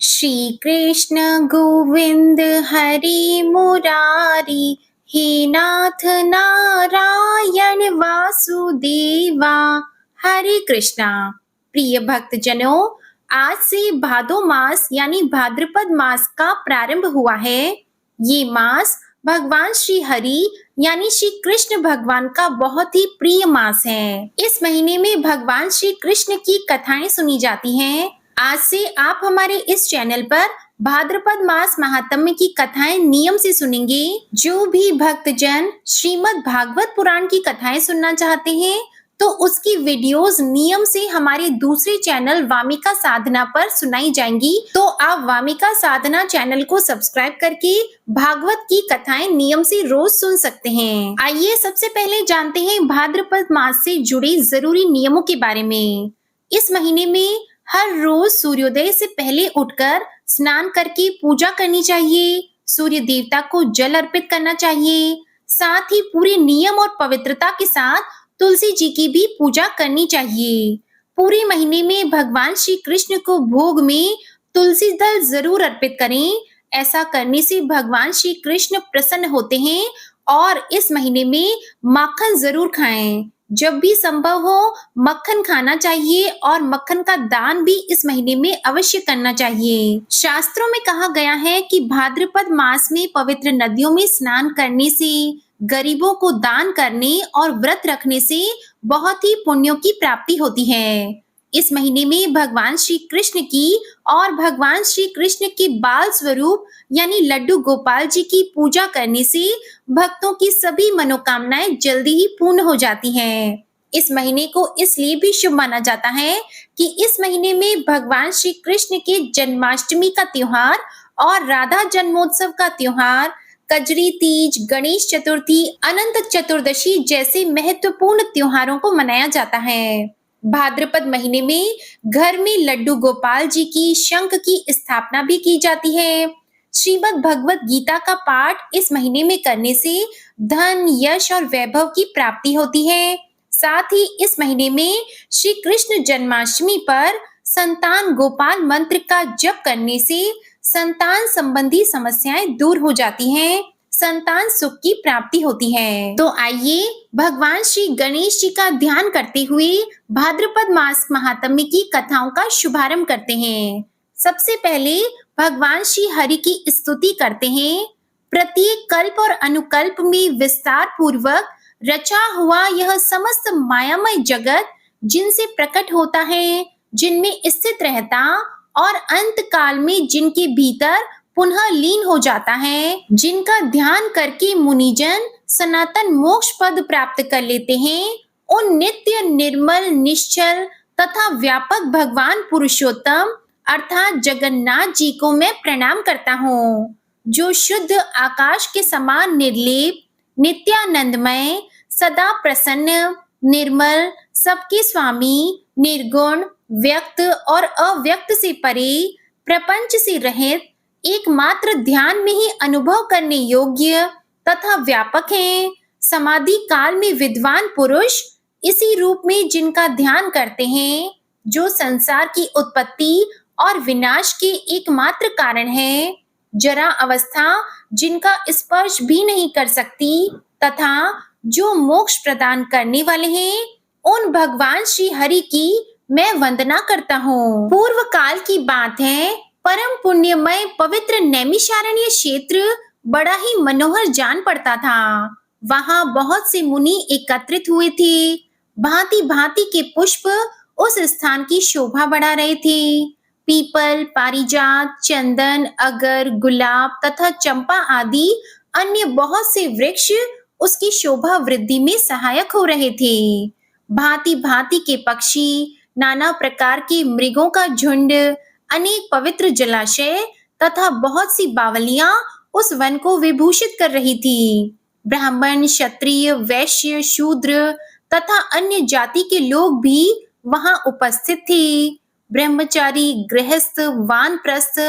श्री कृष्ण गोविंद हरि मुरारी, हे नाथ नारायण वासुदेवा। हरे कृष्णा। प्रिय भक्तजनों, आज से भादो मास यानी भाद्रपद मास का प्रारंभ हुआ है। ये मास भगवान श्री हरि यानी श्री कृष्ण भगवान का बहुत ही प्रिय मास है। इस महीने में भगवान श्री कृष्ण की कथाएं सुनी जाती हैं। आज से आप हमारे इस चैनल पर भाद्रपद मास महात्म्य की कथाएं नियम से सुनेंगे। जो भी भक्तजन श्रीमद् भागवत पुराण की कथाएं सुनना चाहते हैं तो उसकी वीडियोस नियम से हमारे दूसरे चैनल वामिका साधना पर सुनाई जाएंगी। तो आप वामिका साधना चैनल को सब्सक्राइब करके भागवत की कथाएं नियम से रोज सुन सकते हैं। आइए सबसे पहले जानते हैं भाद्रपद मास से जुड़े जरूरी नियमों के बारे में। इस महीने में हर रोज सूर्योदय से पहले उठकर स्नान करके पूजा करनी चाहिए। सूर्य देवता को जल अर्पित करना चाहिए। साथ ही पूरे नियम और पवित्रता के साथ तुलसी जी की भी पूजा करनी चाहिए। पूरे महीने में भगवान श्री कृष्ण को भोग में तुलसी दल जरूर अर्पित करें। ऐसा करने से भगवान श्री कृष्ण प्रसन्न होते हैं। और इस महीने में माखन जरूर खाएं। जब भी संभव हो मक्खन खाना चाहिए और मक्खन का दान भी इस महीने में अवश्य करना चाहिए। शास्त्रों में कहा गया है कि भाद्रपद मास में पवित्र नदियों में स्नान करने से, गरीबों को दान करने और व्रत रखने से बहुत ही पुण्यों की प्राप्ति होती है। इस महीने में भगवान श्री कृष्ण की और भगवान श्री कृष्ण के बाल स्वरूप यानी लड्डू गोपाल जी की पूजा करने से भक्तों की सभी मनोकामनाएं जल्दी ही पूर्ण हो जाती हैं। इस महीने को इसलिए भी शुभ माना जाता है कि इस महीने में भगवान श्री कृष्ण के जन्माष्टमी का त्योहार और राधा जन्मोत्सव का त्योहार, कजरी तीज, गणेश चतुर्थी, अनंत चतुर्दशी जैसे महत्वपूर्ण त्योहारों को मनाया जाता है। भाद्रपद महीने में घर में लड्डू गोपाल जी की शंख की स्थापना भी की जाती है। श्रीमद् भगवत गीता का पाठ इस महीने में करने से धन, यश और वैभव की प्राप्ति होती है। साथ ही इस महीने में श्री कृष्ण जन्माष्टमी पर संतान गोपाल मंत्र का जप करने से संतान संबंधी समस्याएं दूर हो जाती हैं। संतान सुख की प्राप्ति होती है। तो आइए भगवान श्री गणेश जी का ध्यान करते हुए भाद्रपद मास महात्म्य की कथाओं का शुभारंभ करते हैं। सबसे पहले भगवान श्री हरि की स्तुति करते हैं। प्रत्येक कल्प और अनुकल्प में विस्तार पूर्वक रचा हुआ यह समस्त मायामय जगत जिनसे प्रकट होता है, जिनमें स्थित रहता और अंत काल में जिनके भीतर पुनः लीन हो जाता है, जिनका ध्यान करके मुनिजन सनातन मोक्ष पद प्राप्त कर लेते हैं, उन नित्य निर्मल निश्चल तथा व्यापक भगवान पुरुषोत्तम अर्थात जगन्नाथ जी को मैं प्रणाम करता हूँ, जो शुद्ध आकाश के समान निर्लेप, नित्यानंदमय, सदा प्रसन्न, निर्मल, सबके स्वामी, निर्गुण, व्यक्त और अव्यक्त से परे, प्रपंच से रहित, एकमात्र ध्यान में ही अनुभव करने योग्य तथा व्यापक हैं। समाधि काल में विद्वान पुरुष इसी रूप में जिनका ध्यान करते हैं, जो संसार की उत्पत्ति और विनाश के एकमात्र कारण है, जरा अवस्था जिनका स्पर्श भी नहीं कर सकती तथा जो मोक्ष प्रदान करने वाले हैं, उन भगवान श्री हरि की मैं वंदना करता हूँ। पूर्व काल की बात है, परम पुण्यमय पवित्र नैमिषारण्य क्षेत्र बड़ा ही मनोहर जान पड़ता था। वहां बहुत से मुनि एकत्रित हुए थे। भांति भांति के पुष्प उस स्थान की शोभा बढ़ा रहे थे। पीपल, पारिजात, चंदन, अगर, गुलाब तथा चंपा आदि अन्य बहुत से वृक्ष उसकी शोभा वृद्धि में सहायक हो रहे थे। भांति भांति के पक्षी, नाना प्रकार के मृगों का झुंड, अनेक पवित्र जलाशय तथा बहुत सी बावलियां उस वन को विभूषित कर रही थी। ब्राह्मण, क्षत्रिय, वैश्य, शूद्र तथा अन्य जाति के लोग भी वहां उपस्थित थे। ब्रह्मचारी, गृहस्थ, वानप्रस्थ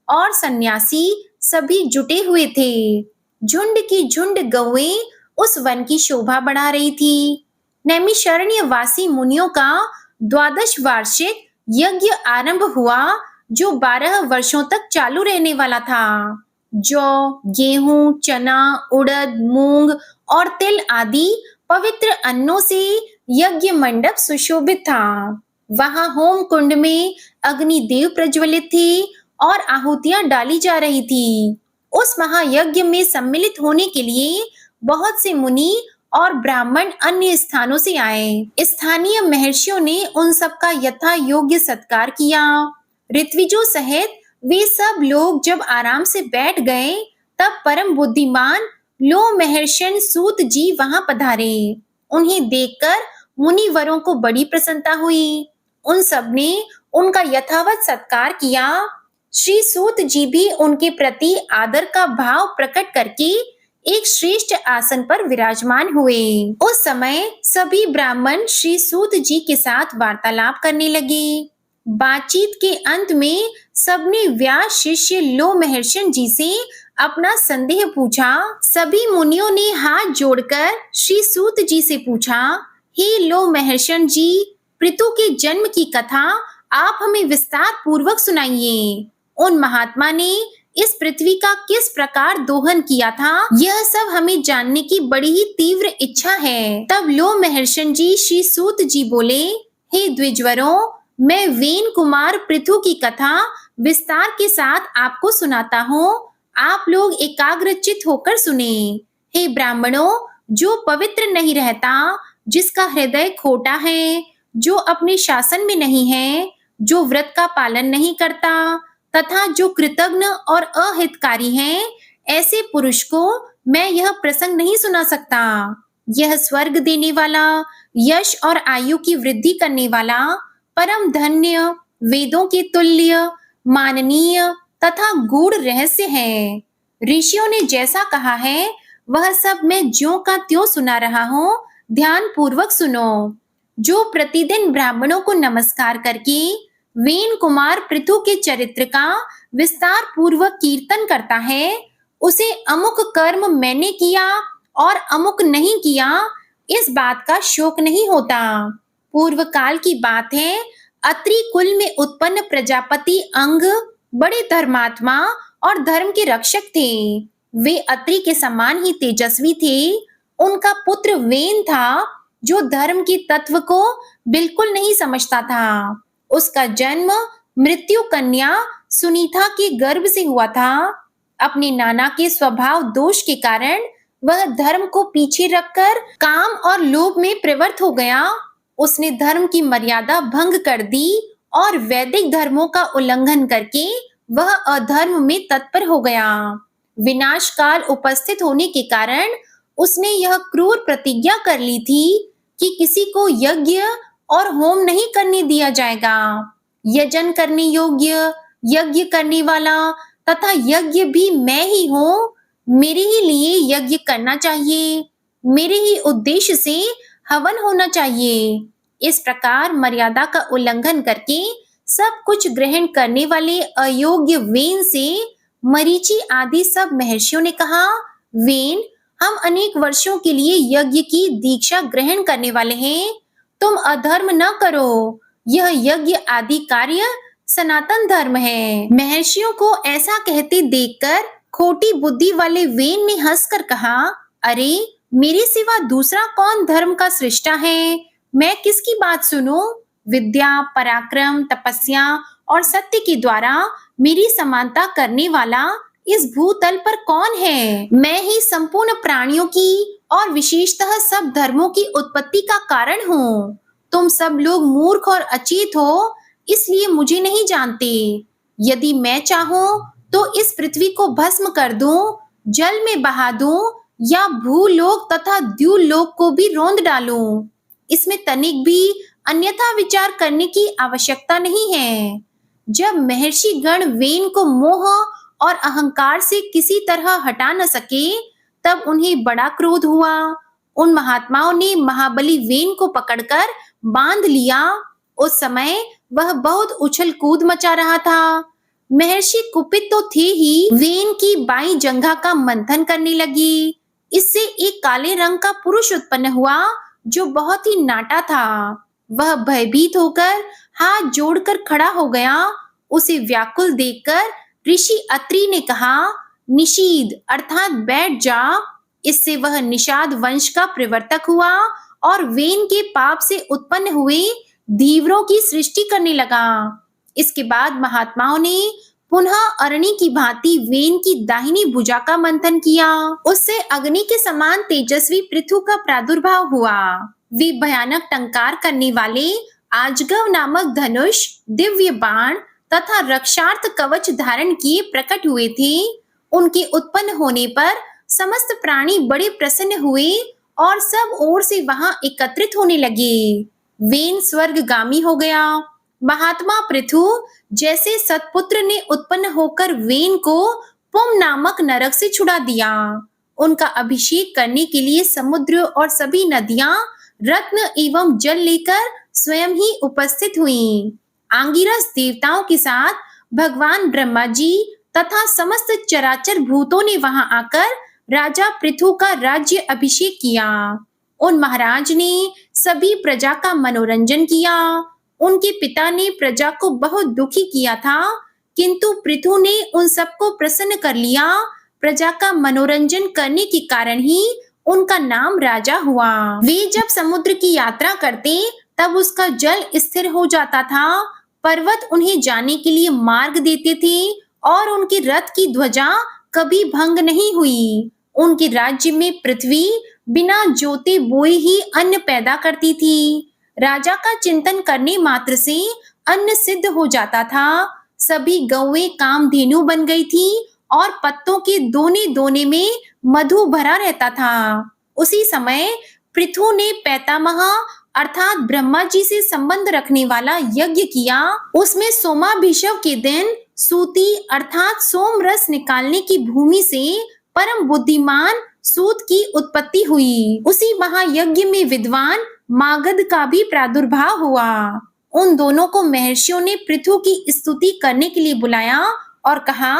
और सन्यासी सभी जुटे हुए थे। झुंड की झुंड गौएं उस वन की शोभा बढ़ा रही थी। नैमिषारण्य वासी मुनियों का 12 वार्षिक यज्ञ आरंभ हुआ, जो 12 वर्षों तक चालू रहने वाला था। जौ, गेहूं, चना, उड़द, मूंग और तिल आदि पवित्र अन्नों से यज्ञ मंडप सुशोभित था। वहां होम कुंड में अग्नि देव प्रज्वलित थे और आहुतियां डाली जा रही थी। उस महायज्ञ में सम्मिलित होने के लिए बहुत से मुनि और ब्राह्मण अन्य स्थानों से आए। स्थानीय महर्षियों ने उन सबका यथा योग्य सत्कार किया। ऋत्विजों सहित वे सब लोग जब आराम से बैठ गए, तब परम बुद्धिमान लो महर्षण सूत जी वहां पधारे। उन्हें देखकर मुनिवरों को बड़ी प्रसन्नता हुई। उन सब ने उनका यथावत सत्कार किया। श्री सूत जी भी उनके प्रति आदर का भाव प्रकट करके एक श्रेष्ठ आसन पर विराजमान हुए। उस समय सभी ब्राह्मण श्री सूत जी के साथ वार्तालाप करने लगे। बातचीत के अंत में सबने व्यास शिष्य लो महर्षण जी से अपना संदेह पूछा। सभी मुनियों ने हाथ जोड़कर श्री सूत जी से पूछा, हे लो महर्षण जी, पृथु के जन्म की कथा आप हमें विस्तार पूर्वक सुनाइए। उन महात्मा ने इस पृथ्वी का किस प्रकार दोहन किया था, यह सब हमें जानने की बड़ी ही तीव्र इच्छा है। तब लो महर्षण जी श्री सूत जी बोले, हे द्विजवरों, मैं वेन कुमार पृथु की कथा विस्तार के साथ आपको सुनाता हूँ। आप लोग एकाग्रचित होकर सुने। हे ब्राह्मणों, जो पवित्र नहीं रहता, जिसका हृदय खोटा है, जो अपने शासन में नहीं है, जो व्रत का पालन नहीं करता तथा जो कृतघ्न और अहितकारी है, ऐसे पुरुष को मैं यह प्रसंग नहीं सुना सकता। यह स्वर्ग देने वाला, यश और आयु की वृद्धि करने वाला, परम धन्य, वेदों के तुल्य, माननीय तथा गूढ़ रहस्य है। ऋषियों ने जैसा कहा है वह सब मैं ज्यों का त्यों सुना रहा हूँ। ध्यान पूर्वक सुनो। जो प्रतिदिन ब्राह्मणों को नमस्कार करके वेन कुमार पृथु के चरित्र का विस्तार पूर्वक कीर्तन करता है, उसे अमुक कर्म मैंने किया और अमुक नहीं किया, इस बात का शोक नहीं होता। पूर्व काल की बात है, अत्रि कुल में उत्पन्न प्रजापति अंग बड़े धर्मात्मा और धर्म के रक्षक थे। वे अत्रि के समान ही तेजस्वी थे। उनका पुत्र वेन था, जो धर्म के तत्व को बिल्कुल नहीं समझता था। उसका जन्म मृत्यु कन्या सुनीता के गर्भ से हुआ था। अपने नाना के स्वभाव दोष के कारण वह धर्म को पीछे रखकर काम और लोभ में प्रवृत्त हो गया। उसने धर्म की मर्यादा भंग कर दी और वैदिक धर्मों का उल्लंघन करके वह अधर्म में तत्पर हो गया। विनाश काल उपस्थित होने के कारण उसने यह क्रूर प्रतिज्ञा कर ली थी कि किसी को यज्ञ और होम नहीं करने दिया जाएगा। यजन करने योग्य, यज्ञ करने वाला तथा यज्ञ भी मैं ही हूँ। मेरे ही लिए यज्ञ करना चाहिए, मेरे ही उद्देश्य से हवन होना चाहिए। इस प्रकार मर्यादा का उल्लंघन करके सब कुछ ग्रहण करने वाले अयोग्य वेन से मरीचि आदि सब महर्षियों ने कहा, वेन, हम अनेक वर्षों के लिए यज्ञ की दीक्षा ग्रहण करने वाले हैं। तुम अधर्म न करो। यह यज्ञ आदि कार्य सनातन धर्म है। महर्षियों को ऐसा कहते देखकर खोटी बुद्धि वाले वेन ने हंसकर कहा, अरे, मेरे सिवा दूसरा कौन धर्म का सृष्टा है? मैं किसकी बात सुनूं? विद्या, पराक्रम, तपस्या और सत्य के द्वारा मेरी समानता करने वाला इस भूतल पर कौन है? मैं ही संपूर्ण प्राणियों की और विशेषतः सब धर्मों की उत्पत्ति का कारण हूँ। तुम सब लोग मूर्ख और अचेत हो, इसलिए मुझे नहीं जानते। यदि मैं चाहूं तो इस पृथ्वी को भस्म कर दूं, जल में बहा दूं या भूलोक तथा द्युलोक को भी रौंद डालूं। इसमें तनिक भी अन्यथा विचार करने की आवश्यकता नहीं है। जब महर्षि गण वेन को मोह और अहंकार से किसी तरह हटा न सके, तब उन्हें बड़ा क्रोध हुआ। उन महात्माओं ने महाबली वेन को पकड़कर बांध लिया। उस समय वह बहुत उछल कूद मचा रहा था। महर्षि कुपित तो थे ही, वेन की बाईं जंघा का मंथन करने लगी। इससे एक काले रंग का पुरुष उत्पन्न हुआ, जो बहुत ही नाटा था। वह भयभीत होकर हाथ जोड़कर खड़ा हो गया उसे व्याकुल देखकर ऋषि अत्रि ने कहा, निषीद अर्थात बैठ जा। इससे वह निषाद वंश का प्रवर्तक हुआ और वेन के पाप से उत्पन्न हुए धीवरों की सृष्टि करने लगा। इसके बाद महात्माओं ने पुनः अरणि की भांति वेन की दाहिनी भुजा का मंथन किया। उससे अग्नि के समान तेजस्वी पृथु का प्रादुर्भाव हुआ। वे भयानक टंकार करने वाले आजगव नामक धनुष, दिव्य बाण तथा रक्षार्थ कवच धारण किए प्रकट हुए थे। उनके उत्पन्न होने पर समस्त प्राणी बड़े प्रसन्न हुए और सब ओर से वहां एकत्रित होने लगे। वेन स्वर्गगामी हो गया। महात्मा पृथु जैसे सतपुत्र ने उत्पन्न होकर वेन को पुम नामक नरक से छुड़ा दिया। उनका अभिषेक करने के लिए समुद्र और सभी नदियां रत्न एवं जल लेकर स्वयं ही उपस्थित हुईं। आंगिरस देवताओं के साथ भगवान ब्रह्मा जी तथा समस्त चराचर भूतों ने वहां आकर राजा पृथु का राज्य अभिषेक किया। उन महाराज ने सभी प्रजा का मनोरंजन किया। उनके पिता ने प्रजा को बहुत दुखी किया था, किंतु पृथु ने उन सबको प्रसन्न कर लिया। प्रजा का मनोरंजन करने के कारण ही उनका नाम राजा हुआ। वे जब समुद्र की यात्रा करते तब उसका जल स्थिर हो जाता था। पर्वत उन्हें जाने के लिए मार्ग देते थे और उनके रथ की ध्वजा कभी भंग नहीं हुई। उनके राज्य में पृथ्वी बिना जोते बोए ही अन्न पैदा करती थी। राजा का चिंतन करने मात्र से अन्न सिद्ध हो जाता था। सभी गौएं कामधेनु बन गई थी और पत्तों के दोने दोने में मधु भरा रहता था। उसी समय पृथु ने पैतामह अर्थात ब्रह्मा जी से संबंध रखने वाला यज्ञ किया। उसमें सोमाभिषव के दिन सूती अर्थात सोम रस निकालने की भूमि से परम बुद्धिमान सूत की उत्पत्ति हुई। उसी महायज्ञ में विद्वान मागध का भी प्रादुर्भाव हुआ। उन दोनों को महर्षियों ने पृथु की स्तुति करने के लिए बुलाया और कहा,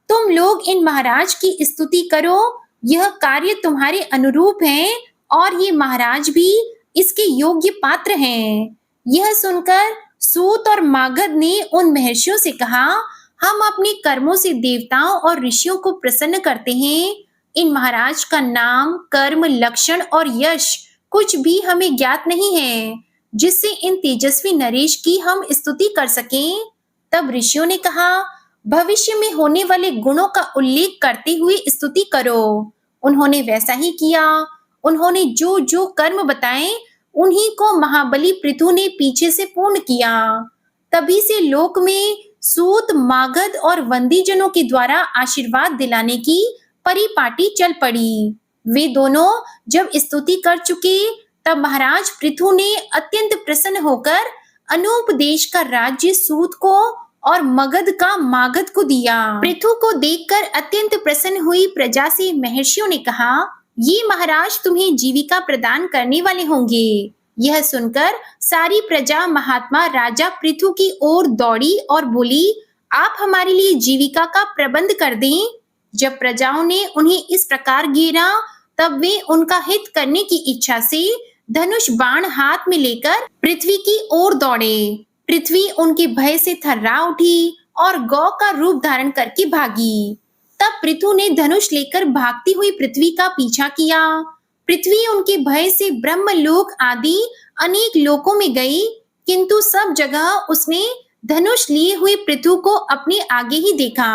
तुम लोग इन महाराज की स्तुति करो, यह कार्य तुम्हारे अनुरूप है और ये महाराज भी इसके योग्य पात्र हैं। यह सुनकर सूत और मागध ने उन महर्षियों से कहा, हम अपने कर्मों से देवताओं और ऋषियों को प्रसन्न करते हैं। इन महाराज का नाम, कर्म, लक्षण और यश कुछ भी हमें ज्ञात नहीं है, जिससे इन तेजस्वी नरेश की हम स्तुति कर सकें। तब ऋषियों ने कहा, भविष्य में होने वाले गुणों का उल्लेख करते हुए स्तुति करो। उन्होंने वैसा ही किया। उन्होंने जो जो कर्म बताए उन्हीं को महाबली पृथु ने पीछे से पूर्ण किया। तभी से लोक में सूत, मागध और वंदीजनों के द्वारा आशीर्वाद दिलाने की परिपाटी चल पड़ी। वे दोनों जब स्तुति कर चुके तब महाराज पृथु ने अत्यंत प्रसन्न होकर अनूप देश का राज्य सूत को और मगध का मागध को दिया। पृथु को देखकर अत्यंत प्रसन्न हुई प्रजा से महर्षियों ने कहा, ये महाराज तुम्हें जीविका प्रदान करने वाले होंगे। यह सुनकर सारी प्रजा महात्मा राजा पृथु की ओर दौड़ी और बोली, आप हमारे लिए जीविका का प्रबंध कर दें। जब प्रजाओं ने उन्हें इस प्रकार घेरा तब वे उनका हित करने की इच्छा से धनुष बाण हाथ में लेकर पृथ्वी की ओर दौड़े। पृथ्वी उनके भय से थर्रा उठी और गौ का रूप धारण करके भागी। तब पृथु ने धनुष लेकर भागती हुई पृथ्वी का पीछा किया। पृथ्वी उनके भय से ब्रह्मलोक आदि अनेक लोकों में गई, किंतु सब जगह उसने धनुष लिए हुए पृथु को अपने आगे ही देखा।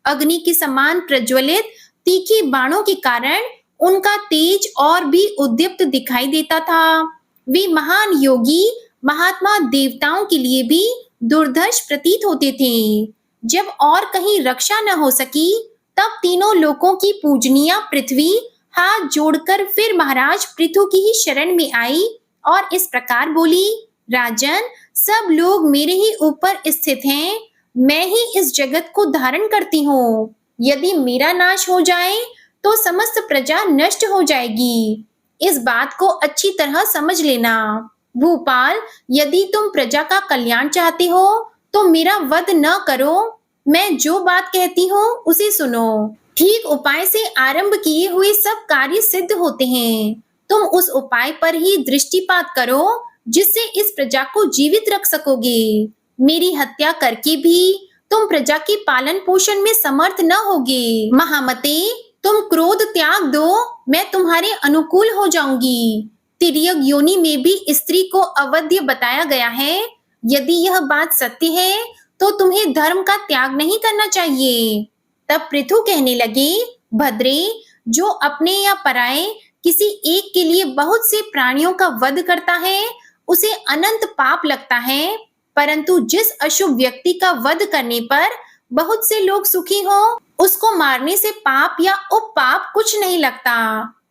अग्नि के समान प्रज्वलित तीखे बाणों के कारण उनका तेज और भी उद्दीप्त दिखाई देता था। वे महान योगी महात्मा देवताओं के लिए भी दुर्धर्ष प्रतीत होते थे। जब और कहीं रक्षा न हो सकी तब तीनों लोकों की पूजनीय पृथ्वी हाथ जोड़कर फिर महाराज पृथु की ही शरण में आई और इस प्रकार बोली, राजन, सब लोग मेरे ही ऊपर स्थित हैं। मैं ही इस जगत को धारण करती हूँ। यदि मेरा नाश हो जाए तो समस्त प्रजा नष्ट हो जाएगी। इस बात को अच्छी तरह समझ लेना। भूपाल, यदि तुम प्रजा का कल्याण चाहते हो तो मेरा वध न करो। मैं जो बात कहती हूँ उसे सुनो। ठीक उपाय से आरंभ किए हुए सब कार्य सिद्ध होते हैं। तुम उस उपाय पर ही दृष्टिपात करो जिससे इस प्रजा को जीवित रख सकोगे। मेरी हत्या करके भी तुम प्रजा के पालन पोषण में समर्थ न होगे। महामते, तुम क्रोध त्याग दो, मैं तुम्हारे अनुकूल हो जाऊंगी। तिर्यक योनि में भी स्त्री को अवध्य बताया गया है। यदि यह बात सत्य है तो तुम्हें धर्म का त्याग नहीं करना चाहिए। तब पृथु कहने लगे, भद्रे, जो अपने या पराये किसी एक के लिए बहुत से प्राणियों का वध करता है उसे अनंत पाप लगता है, परंतु जिस अशुभ व्यक्ति का वध करने पर बहुत से लोग सुखी हो उसको मारने से पाप या उपपाप कुछ नहीं लगता।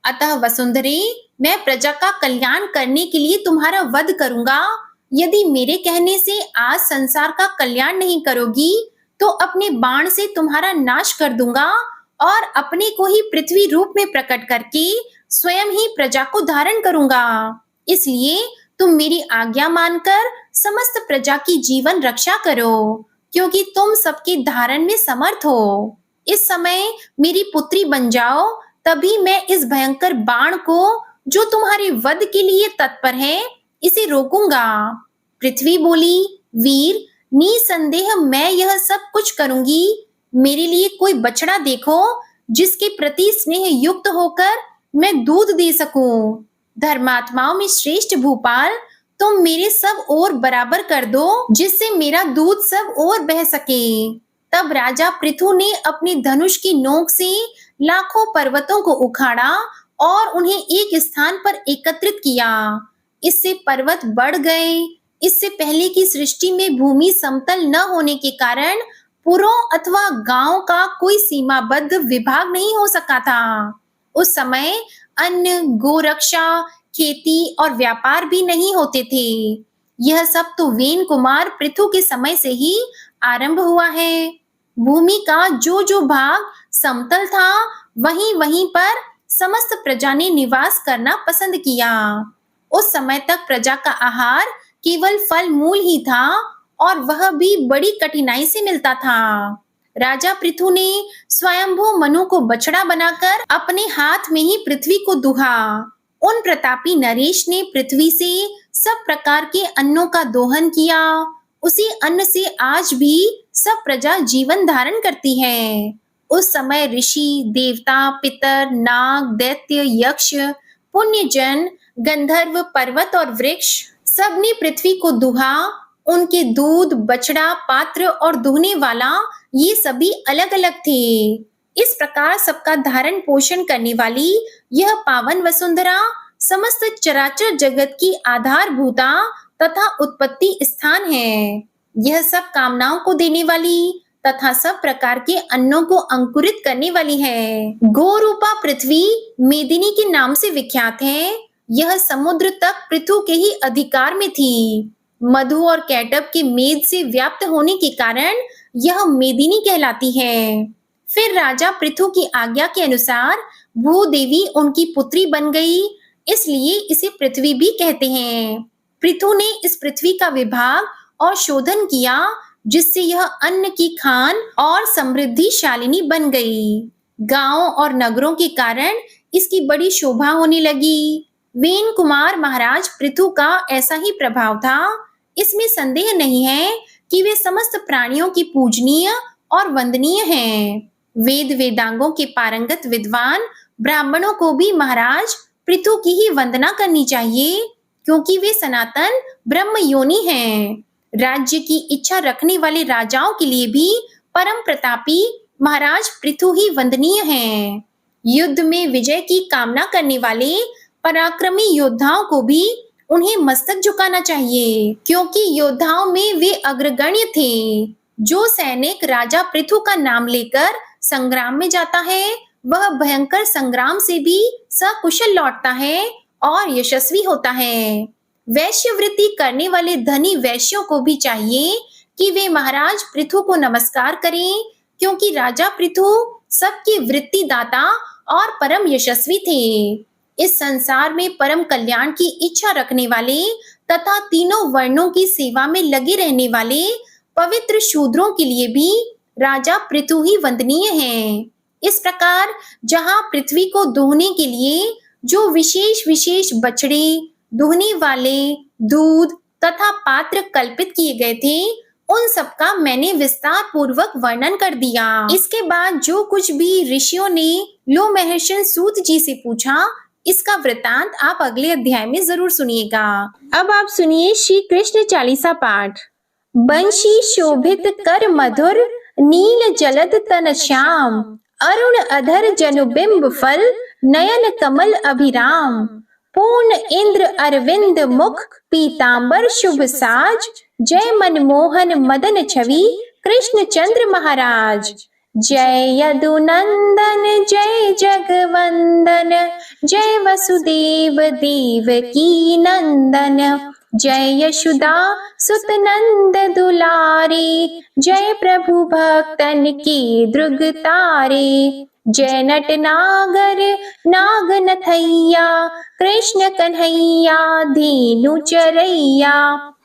अतः वसुंधरे, मैं प्रजा का कल्याण करने के लिए तुम्हारा वध करूंगा। यदि मेरे कहने से आज संसार का कल्याण नहीं करोगी तो अपने बाण से तुम्हारा नाश कर दूंगा और अपने को ही पृथ्वी रूप में प्रकट करके स्वयं ही प्रजा को धारण करूंगा। इसलिए तुम मेरी आज्ञा मानकर समस्त प्रजा की जीवन रक्षा करो, क्योंकि तुम सबके धारण में समर्थ हो। इस समय मेरी पुत्री बन जाओ, तभी मैं इस भयंकर बाण को जो तुम्हारे वध के लिए तत्पर है इसे रोकूंगा। पृथ्वी बोली, वीर, निसंदेह मैं यह सब कुछ करूंगी। मेरे लिए कोई बछड़ा देखो जिसके प्रति स्नेह युक्त होकर मैं दूध दे सकूं। धर्मात्माओं में श्रेष्ठ भूपाल, तुम मेरे सब ओर बराबर कर दो जिससे मेरा दूध सब ओर बह सके। तब राजा पृथु ने अपने धनुष की नोक से लाखों पर्वतों को उखाड़ा और उन्हें एक स्थान पर एकत्रित किया। इससे पर्वत बढ़ गए। इससे पहले की सृष्टि में भूमि समतल न होने के कारण पुरों अथवा गांव का कोई सीमाबद्ध विभाग नहीं हो सका था। उस समय अन्न, गोरक्षा, खेती और व्यापार भी नहीं होते थे। यह सब तो वेन कुमार पृथु के समय से ही आरंभ हुआ है। भूमि का जो जो भाग समतल था वहीं वहीं पर समस्त प्रजा ने निवास करना पसंद किया। उस समय तक प्रजा का आहार केवल फल मूल ही था और वह भी बड़ी कठिनाई से मिलता था। राजा पृथु ने स्वयंभू मनु को बछड़ा बनाकर अपने हाथ में ही पृथ्वी को दुहा। उन प्रतापी नरेश ने पृथ्वी से सब प्रकार के अन्नों का दोहन किया। उसी अन्न से आज भी सब प्रजा जीवन धारण करती है। उस समय ऋषि, देवता, पितर, नाग, दैत्य, यक्ष, पुण्यजन, गंधर्व, पर्वत और वृक्ष सबने पृथ्वी को दुहा। उनके दूध, बछड़ा, पात्र और दुहने वाला ये सभी अलग अलग थे। इस प्रकार सबका धारण पोषण करने वाली यह पावन वसुंधरा समस्त चराचर जगत की आधारभूता तथा उत्पत्ति स्थान है। यह सब कामनाओं को देने वाली तथा सब प्रकार के अन्नों को अंकुरित करने वाली है। गोरूपा पृथ्वी मेदिनी के नाम से विख्यात है। यह समुद्र तक पृथु के ही अधिकार में थी। मधु और कैटब के मेद से व्याप्त होने के कारण यह मेदिनी कहलाती है। फिर राजा पृथु की आज्ञा के अनुसार भूदेवी उनकी पुत्री बन गई, इसलिए इसे पृथ्वी भी कहते हैं। पृथु ने इस पृथ्वी का विभाग और शोधन किया, जिससे यह अन्न की खान और समृद्धिशालिनी बन गई। गांवों और नगरों के कारण इसकी बड़ी शोभा होने लगी। वेन कुमार महाराज पृथु का ऐसा ही प्रभाव था। इसमें संदेह नहीं है कि वे समस्त प्राणियों की पूजनीय और वंदनीय हैं। वेद वेदांगों के पारंगत विद्वान ब्राह्मणों को भी महाराज पृथु की ही वंदना करनी चाहिए, क्योंकि वे सनातन ब्रह्म योनि हैं। राज्य की इच्छा रखने वाले राजाओं के लिए भी परम प्रतापी महाराज पृथु ही वंदनीय हैं। युद्ध में विजय की कामना करने वाले पराक्रमी योद्धाओं को भी उन्हें मस्तक झुकाना चाहिए, क्योंकि योद्धाओं में वे अग्रगण्य थे। जो सैनिक राजा पृथु का नाम लेकर संग्राम में जाता है वह भयंकर संग्राम से भी सकुशल लौटता है और यशस्वी होता है। वैश्यवृत्ति करने वाले धनी वैश्यों को भी चाहिए कि वे महाराज पृथु को नमस्कार करें, क्योंकि राजा पृथु सबके वृत्ति दाता और परम यशस्वी थे। इस संसार में परम कल्याण की इच्छा रखने वाले तथा तीनों वर्णों की सेवा में लगे रहने वाले पवित्र शूद्रों के लिए भी राजा पृथु ही वंदनीय हैं। इस प्रकार जहाँ पृथ्वी को दोहने के लिए जो विशेष विशेष बछड़े, दोहने वाले, दूध तथा पात्र कल्पित किए गए थे, उन सबका मैंने विस्तार पूर्वक वर्णन कर दिया। इसके बाद जो कुछ भी ऋषियों ने लोमहर्षण सूत जी से पूछा, इसका वृतांत आप अगले अध्याय में जरूर सुनिएगा। अब आप सुनिए श्री कृष्ण चालीसा पाठ। बंशी शोभित कर मधुर, नील जलद तन श्याम, अरुण अधर जनुबिंब फल, नयन कमल अभिराम। पूर्ण इंद्र अरविंद मुख, पीतांबर शुभ साज, जय मनमोहन मदन छवि, कृष्ण चंद्र महाराज। जय यदुनंदन जय जगवंदन, जय वसुदेव देवकी नंदन, जय यशोदा सुत नंद दुलारे, जय प्रभु भक्तन के द्रुग तारे। जय नट नागर नाग नथैया, कृष्ण कन्हैया धेनु चरैया।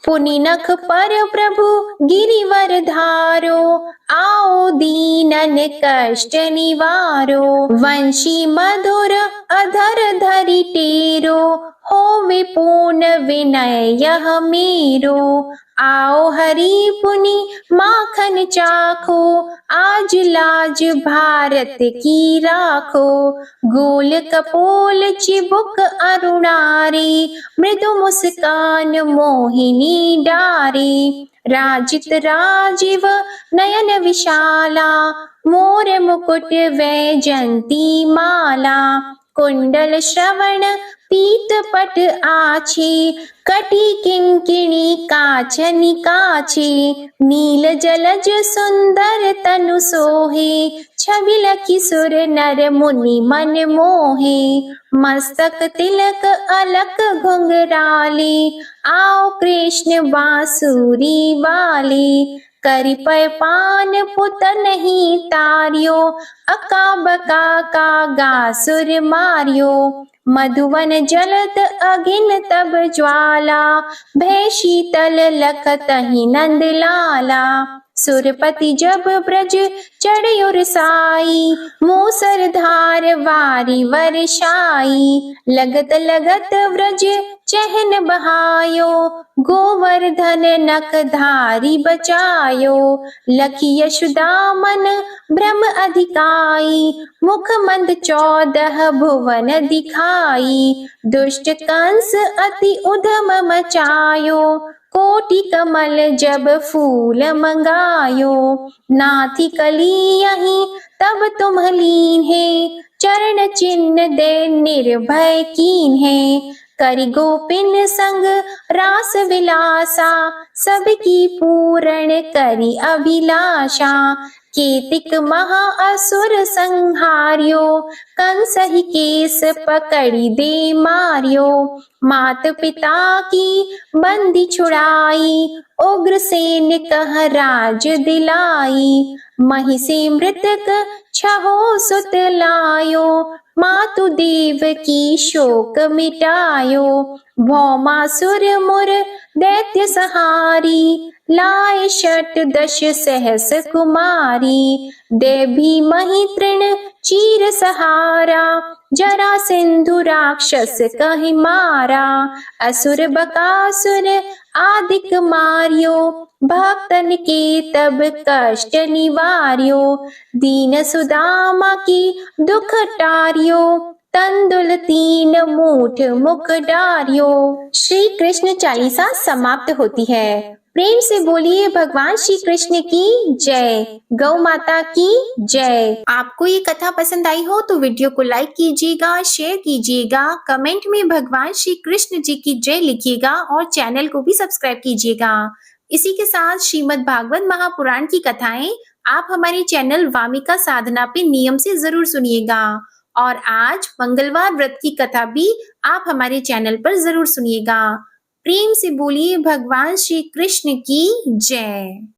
पुनि नख पर प्रभु गिरिवर धारो, आओ दीनन कष्ट निवारो। वंशी मधुर अधर धरि टेरो, होवे पूर्ण विनय यह मेरो। आओ हरि पुनि माखन चाखो, आज लाज भारत की राखो। गोल कपोल चिबुक अरुणारी, मृदु मुस्कान मोहिनी डारी। राजित राजीव नयन विशाला, मोर मुकुट वैजंती माला। कुंडल श्रवण पीत पट आछी, कटी किंकिणी काचनि काछी। नील जलज सुंदर तनु सोहे, छवि लखी सुर नर मुनि मन मोहे। मस्तक तिलक अलक घुंघराले, आओ कृष्ण बांसुरी वाले। करि पय पान पुत नहीं तारियो, अका बका का सुर मारियो। मधुवन जलत अगिन तब ज्वाला, भय शीतल लखतहि नंद लाला। सुरपति जब ब्रज चढ़्यो साई, मूसर धार वारी वर्षाई। लगत लगत व्रज चहन बहायो, गोवर्धन नख धारी बचायो। लखी यशोदा मन भ्रम अधिकाई, मुख मंद 14 भुवन दिखाई। दुष्ट कंस अति उधम मचायो, कोटि कमल जब फूल मंगायो। नाथी कली यहीं तब तुम लीन है, चरण चिन्ह दे निर्भय कीन है। करि गोपिन संग रास विलासा, सबकी पूर्ण करि अभिलाषा। केतिक महा असुर संहार्यो, कंस ही केस पकड़ी दे मारियो। मात पिता की बंदी छुड़ाई, उग्रसेन कह राज दिलाई। महिषी मृतक छहो सुत लायो, मातु देव की शोक मिटायो। भौमासुर मुर दैत्य सहारी, लाए 68 सहस कुमारी। देवी मही तृण चीर सहारा, जरा सिंधु राक्षस कहि मारा। असुर बकासुर आदिक मारियो, भक्तन के तब कष्ट निवार्यो। दीन सुदामा की दुख टारियो, तंदुल 3 मूठ मुख डारियो। श्री कृष्ण चालीसा समाप्त होती है। प्रेम से बोलिए भगवान श्री कृष्ण की जय, गौ माता की जय। आपको ये कथा पसंद आई हो तो वीडियो को लाइक कीजिएगा, शेयर कीजिएगा, कमेंट में भगवान श्री कृष्ण जी की जय लिखिएगा और चैनल को भी सब्सक्राइब कीजिएगा। इसी के साथ श्रीमद् भागवत महापुराण की कथाएं आप हमारे चैनल वामिका साधना पे नियम से जरूर सुनिएगा। और आज मंगलवार व्रत की कथा भी आप हमारे चैनल पर जरूर सुनिएगा। प्रेम से बोलिए भगवान श्री कृष्ण की जय।